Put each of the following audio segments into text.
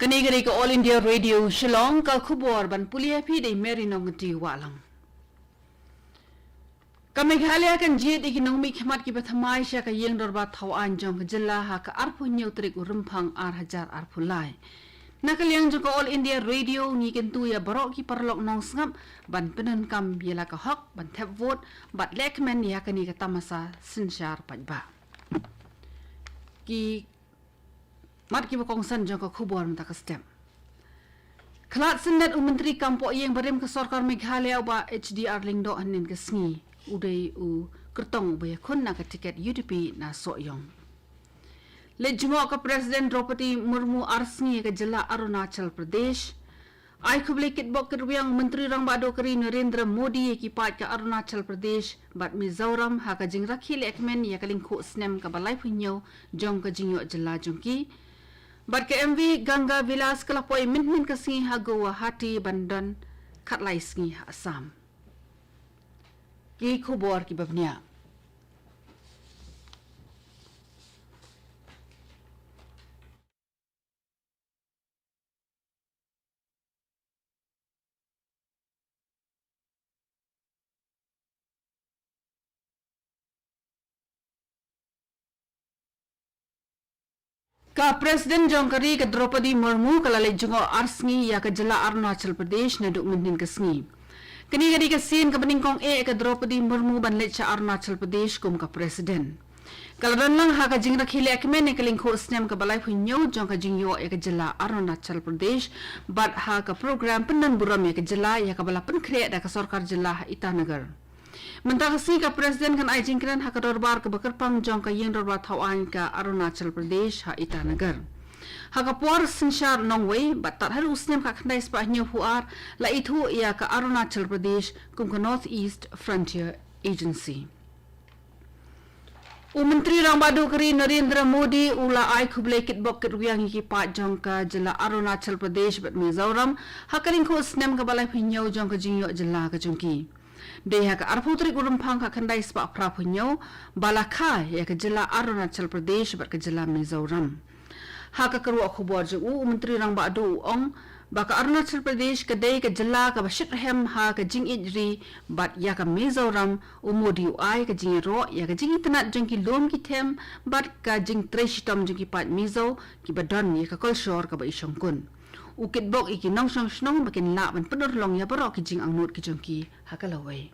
Kanigari ka All India Radio Shillong ka khubor ban pulia phi dei merinong ti walang. Kameghalaya kan jit ikinong mi khmat ki bathamai sha ka yeng dorba thawan jong ka jilla ha ka arphu nyau trik urumphang 8000 arphu lai. Nakaliang jong ka All India Radio ni kentu ya barok ki parlok nong sngap ban penen kam yela ka hok ban thep vote bat lekmen ya kani ka tamasa sinshar pajba. Ki mat ki bakong san jong ka khubor mata ka stem. Klat sendet menteri kampo yang barem ke sarkar Meghalaya ba HDR lingdo hanin ke sngi udai u kertong ba khun na ka tiket UDP na soyong. Lejmo ka President Draupadi Murmu arsngi ke jila Arunachal Pradesh. Ai khublikit bok kerwiang menteri rang bado keri Narendra Modi ki pat ka Arunachal Pradesh bat Mizoram ha ka jing rakhil ekmen ya kalingkhu snem ka balai punyo jong ka jingyo jila jongki. Bat ke MV Ganga Vilas kalapoi min ka singi ha Guwahati Bandon katlai singi ha Assam. Ki khubor ki babnia. Ka Presiden Jongkari ke Draupadi Murmu kalalai jungo arsngi ya ke jela Arunachal Pradesh na duk mendin ke sngi. Kini gadi ke sin ke peningkong ke Draupadi Murmu ban lecha Arunachal Pradesh kum ka Presiden. Kaladan lang ha ka jing rakhile ekmen ne kelingkho snem ka balai punyo jong ka jingyo ke jela Arunachal Pradesh bat ha ka program penan buram ya ke jela ya ka bala pen kre da ka sarkar jela Itanagar. Mentasi ka Presiden kan ajingkran ha ka dorbar ke bakarpang jong ka yeng dorbar thawan ka Arunachal Pradesh ha Itanagar. Ha ka por sinshar nongwei batat har usnem ka khandai spa nyu huar la ithu ya ka Arunachal Pradesh kum ka North East Frontier Agency. Menteri rang badu keri Narendra Modi ula ai khublai kit bok kit wiang ki pat jong ka jila Arunachal Pradesh bat Mizoram ha kalingkho snem ka balai phinyo jong ka jingyo jila ka jongki. Deha ka arputri urumphang ka khandai spa prapunyo balakha ya ka jila Arunachal Pradesh bat ka jila Mizoram. Ha ka karu khubor je menteri rang badu ong ba ka Arunachal Pradesh ka dei ka jila ka bashithem ha ka jing ijri bat ya ka Mizoram Modi ai ka jing ro ya ka jing tanat jong ki lom ki them bat ka jing treshtom jong ki pat Mizo ki badon ya ka kolshor ka ba isongkun. Ukit bok iki nong song snong bakin la ban penur long ya barok ki jing angnut ki jongki hakalawai.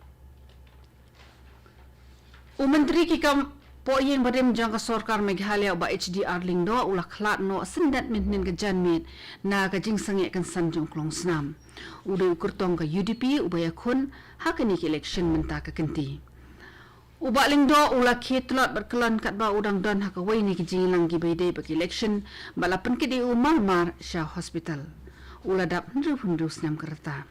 Menteri ki kam poyen badem jang ka sarkar Meghalaya ba HDR lingdo ula khlat no sendat min ka janmit na ka jing sange kan san jong klong snam. Ude kurtong ka UDP ubaya khun hakani ki election menta ka kenti. Uba lingdo ula khitlat berkelan kat ba udang dan hakawai ni ki jing lang gi bede ba election balapan ki di Malmar Shah Hospital. Ula dap hundu snam kereta.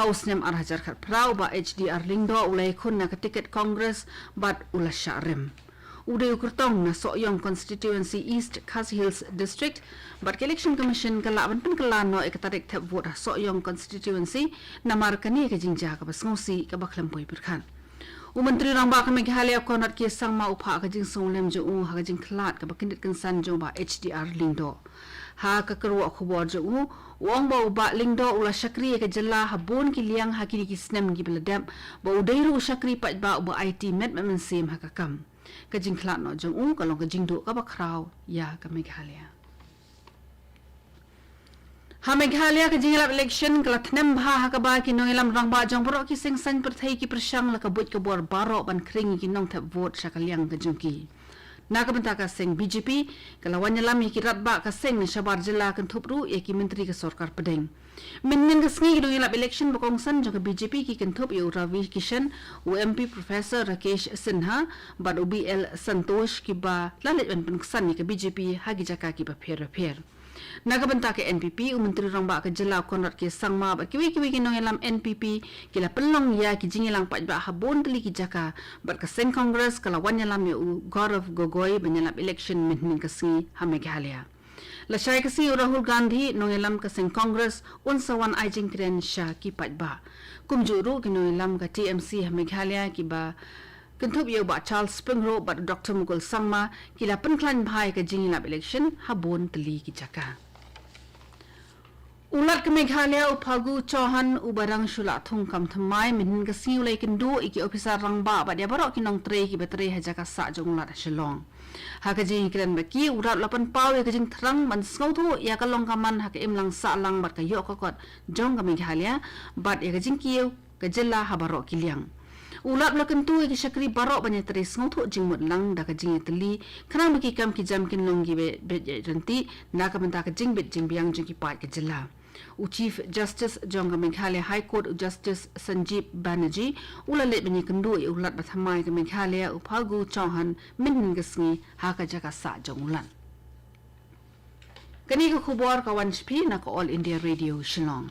Haus nem arhajar khat prau ba HDR lingdo ulai khun na ka tiket Congress bat ula syarem. Ude ukurtong na Soyong Constituency East Khasi Hills District bat Election Commission kala ban pen kala no ekatarik thep vote Soyong Constituency namar kani ka jingja ka basngosi ka bakhlam poi perkhan. Menteri rang ba ka Meghalaya konat ki sangma upha ka jing songlem jo ha ka jing khlat ka bakindit kan san jo ba HDR lingdo. Ha ka karwa khubor jo wong ba uba lingdo ula shakri ka jalla habon ki liang ha ki snem gi beladam ba udairu shakri pat ba uba IT met men sim ha ka kam ka jing khlat no jo ka long ka jing do ka ba khrau ya ka Meghalaya. Ha Meghalaya ka jingilap election kala thnem bha ha ka ba ki noilam rang ba jong bro ki sing san perthai ki persang la ka but ka bor baro ban kring ki nong thap vote sakaliang ka jongki. Na ka benta ka sing BJP kala wanyalam ki rat ba ka sing ni shabar jilla kan thupru e ki menteri ka sarkar pedeng. Min ka sngi noilam election bokong san jong ka BJP ki kan thup yu Ravi Kishan MP Professor Rakesh Sinha bad UBL Santosh ki ba lalit ban san ni ka BJP hagi jaka ki ba pher. Naga benta ke NPP menteri rang ba ka jela konrat ke sangma ba kiwi ki noilam NPP kila pelong ya ki jingilang pat ba habon teli ki jaka bat ka seng Congress kala wanyalam yu Gaurav Gogoi banyalam election min ka si ha Meghalaya. La syai ka si Rahul Gandhi noilam ka seng Congress unsawan ajing kren sha ki pat ba kumjuru ki noilam ka TMC ha Meghalaya ki ba Kentup yau ba Charles Springro ba Dr. Mugul Sangma kila penklan bhai ka jingilap election habon teli ki jaka. Ulat ke Meghalaya upagu cohan ubarang shula thung kam thamai min ka siu lai kindu iki officer rangba ba dia barok kinong tre ki betre haja ka sa jong lat Shillong ha ka jing kren baki urat lapan pau ya ka jing thrang man skau thu ya ka long kaman ha ka im lang sa lang bat ka yo ka kot jong ka Meghalaya bat ya ka jing kiu ka jella ha barok kiliang ulat lakan tu ki shakri barok banya tre skau thu jing mut lang da ka jing teli khana maki kam ki jam kin long gi be ranti na ka menta ka jing bet jing biang jing ki pat ka jella Chief Justice Jongga Meghalaya High Court Justice Sanjeev Banerjee ulalet bani kendu ulat bathamai ke Meghalaya upagu chauhan min ngesngi haka jaka sa jongulan. Kani ke khubor kawan spi na ko All India Radio Shillong.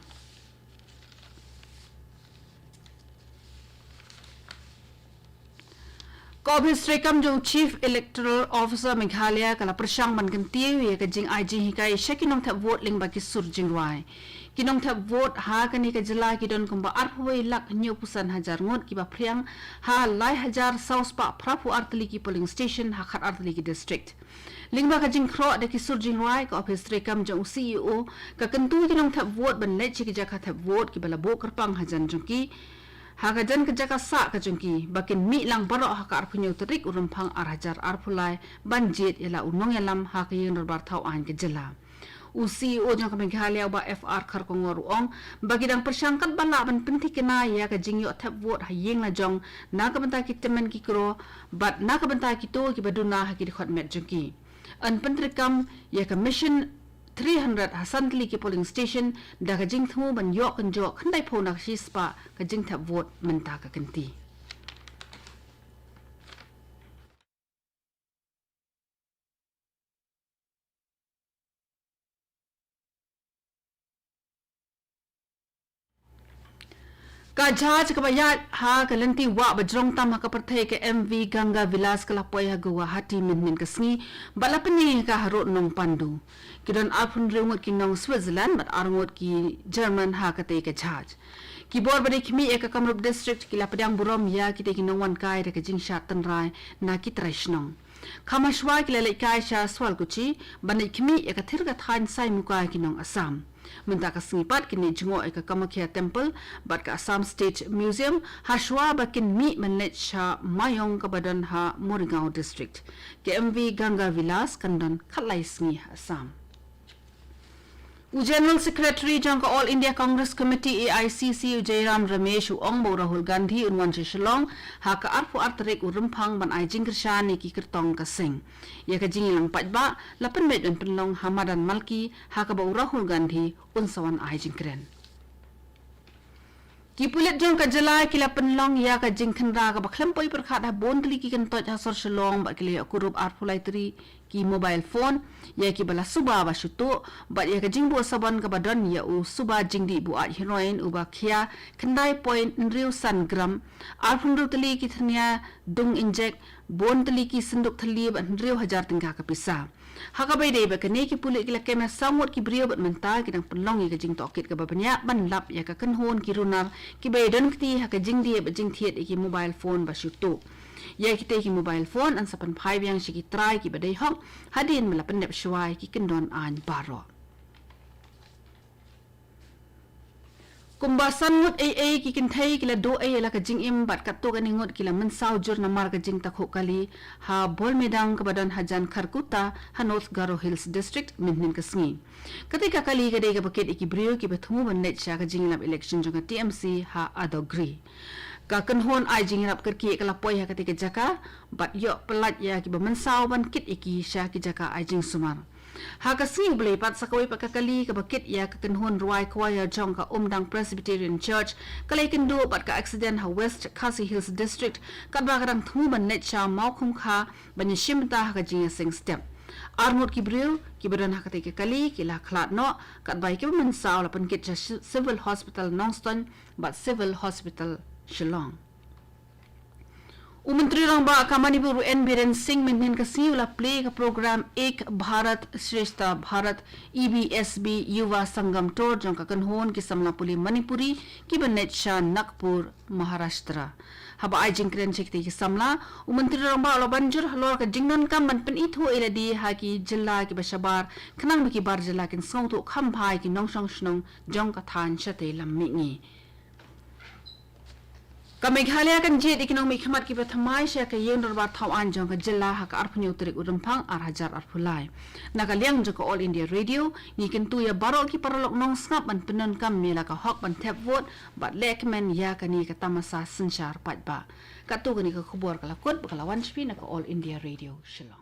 Kobis rekam jong Chief Electoral Officer Meghalaya kala persang man gantiu ye ka jing IG hikai shekinong thap vote ling baki sur jing rai kinong thap vote ha kani ka jila ki don kumba arhoi lak nyu pusan hajar ngot ki ba priang ha lai hajar saus pa prapu artli ki polling station ha khat artli ki district lingba ka jing khro de ki sur jing rai ka office rekam jong CEO ka kentu kinong thap vote ban le chi ki jaka thap vote ki bala bo kerpang hajan jong ki Haka jan ke jaka sa ka jungki bakin mi lang barok haka arpunyo terik urumpang arhajar arpulai banjit yala unong yalam haka yung norbar tau an ke jela. CEO jang ka Meghalaya ba FR khar ko ngoruong bagi dang persangkat bala ban penting kena ya ka jingyo tap vote hayeng na jong na ka banta ki temen ki kro bat na ka banta ki to ki baduna ha ki khot met jungki. An pentrikam ya ka mission 300 hasantli ki polling station da ka jing thu ban yok kan jok khandai phona shi spa ka jing thap vote menta ka kanti ka jaj ka bayat ha ka lanti wa bajrong tam ha ka parthe ke MV Ganga Vilas kala poi ha Guwahati min ka sngi bala pani ka harot nong pandu kidon apun reungot ki nong Switzerland bat arngot ki German ha ka te ka jaj ki bor bade kimi eka kamrup district ki lapadang burom ya ki te ki nong wan kai re ka jing shat tan rai na ki traishnong khamashwa ki lalai kai sha swal kuchi bani kimi eka thir ka thain sai muka ki nong Assam Menta ka singipat kini jungo eka Kamakya Temple bat ka Assam State Museum hashwa bakin mi manlet sha mayong kabadan ha Morigao District ke MV Ganga Vilas kandan khalai singi Assam General Secretary jang ka All India Congress Committee AICC Jairam Ramesh ong bo Rahul Gandhi unwan Shillong ha ka arpu artrek urumphang ban ai jingkrsha ni ki kirtong ka sing ya ka jinglang patba lapan met ben penlong Hamadan Malki ha ka bo Rahul Gandhi unsawan ai jingkren ki pulit jong ka jalai ki lapan long ya ka jingkhnra ka bakhlam poi perkhat ha bondli ki kan tot ha sor Shillong ba ki le kurup arpulai tri ki mobile phone ya ki bala suba ba shuto ba ya ka jingbo saban ka badon ya u suba jingdi bu at heroin u ba khia khandai point nriu san gram arphundu tali ki thania dung inject bon tali ki sinduk thali ba nriu hajar tingka ka pisa haka bai dei ba ka ne ki pulit ki la kema samot ki brio bat menta ki dang penlong ya ka jing tokit ka ba banya ban lap ya ka kanhon ki runar ki bai don kti ha ka jingdi ba jing thiet ki mobile phone ba shuto ya kita ki mobile phone an sapan phai biang shi ki try ki badai hok hadin malapan nep shwai ki kendon an baro kumbasan ngut AA ki kinthai ki la do ai la ka jing im bat ka to ka ningot ki la man saw jur na mar ka jing takho kali ha bol medang ka badan hajan kharkuta ha North Garo Hills District minhin ka sngi katika kali ka dei ka paket ki brio ki bathumu ban net sha ka jing lab election jong ka TMC ha adogri ka kanhon ai jing rap kerki kala poi ha ketika jaka bat yo pelat ya ki bamansaw ban kit iki sha ki jaka ai jing sumar ha ka sing blai pat sakoi pakakali ka bakit ya ka kanhon ruai choir jong ka Umdang Presbyterian Church kalai kendo bat ka accident ha West Khasi Hills District kat ba kadang thu ban net sha mau khum kha ban shimta ha ka jing sing step armut ki bril ki badan ha ketika kali ki la khlat no kat bai ki bamansaw la pan kit civil hospital Nongston bat civil hospital Shillong Menteri Rang Ba Kamanipur N Biren Singh maintain Khasi ula play ka program Ek Bharat Shrestha Bharat EBSB Yuva Sangam Tour jong ka kanhon ki samla puli Manipuri ki banet sha Nagpur Maharashtra. Haba ai jingkren chekti ki samla Menteri Rang Ba ula banjur halor ka jingnon kam man pen ithu eladi ha ki jilla ki bashabar khnang ki bar jilla kin songtu khamphai ki nongsong snong jong ka than chate lammi ngi. Meghalaya kan jet economic khamat ki pathamai sha ka yen dorbar thawan jong ka jilla ha ka arphni utrik udamphang hajar arphulai naka liang jong ka All India Radio ni kan tu ya baro ki paralok nong snap ban penon kam mela ka hok ban tap vote bat lekmen ya ka ni ka tamasa sinchar pat ba ka tu ka ni ka khubor ka lakot ba ka lawan spi naka All India Radio Shillong.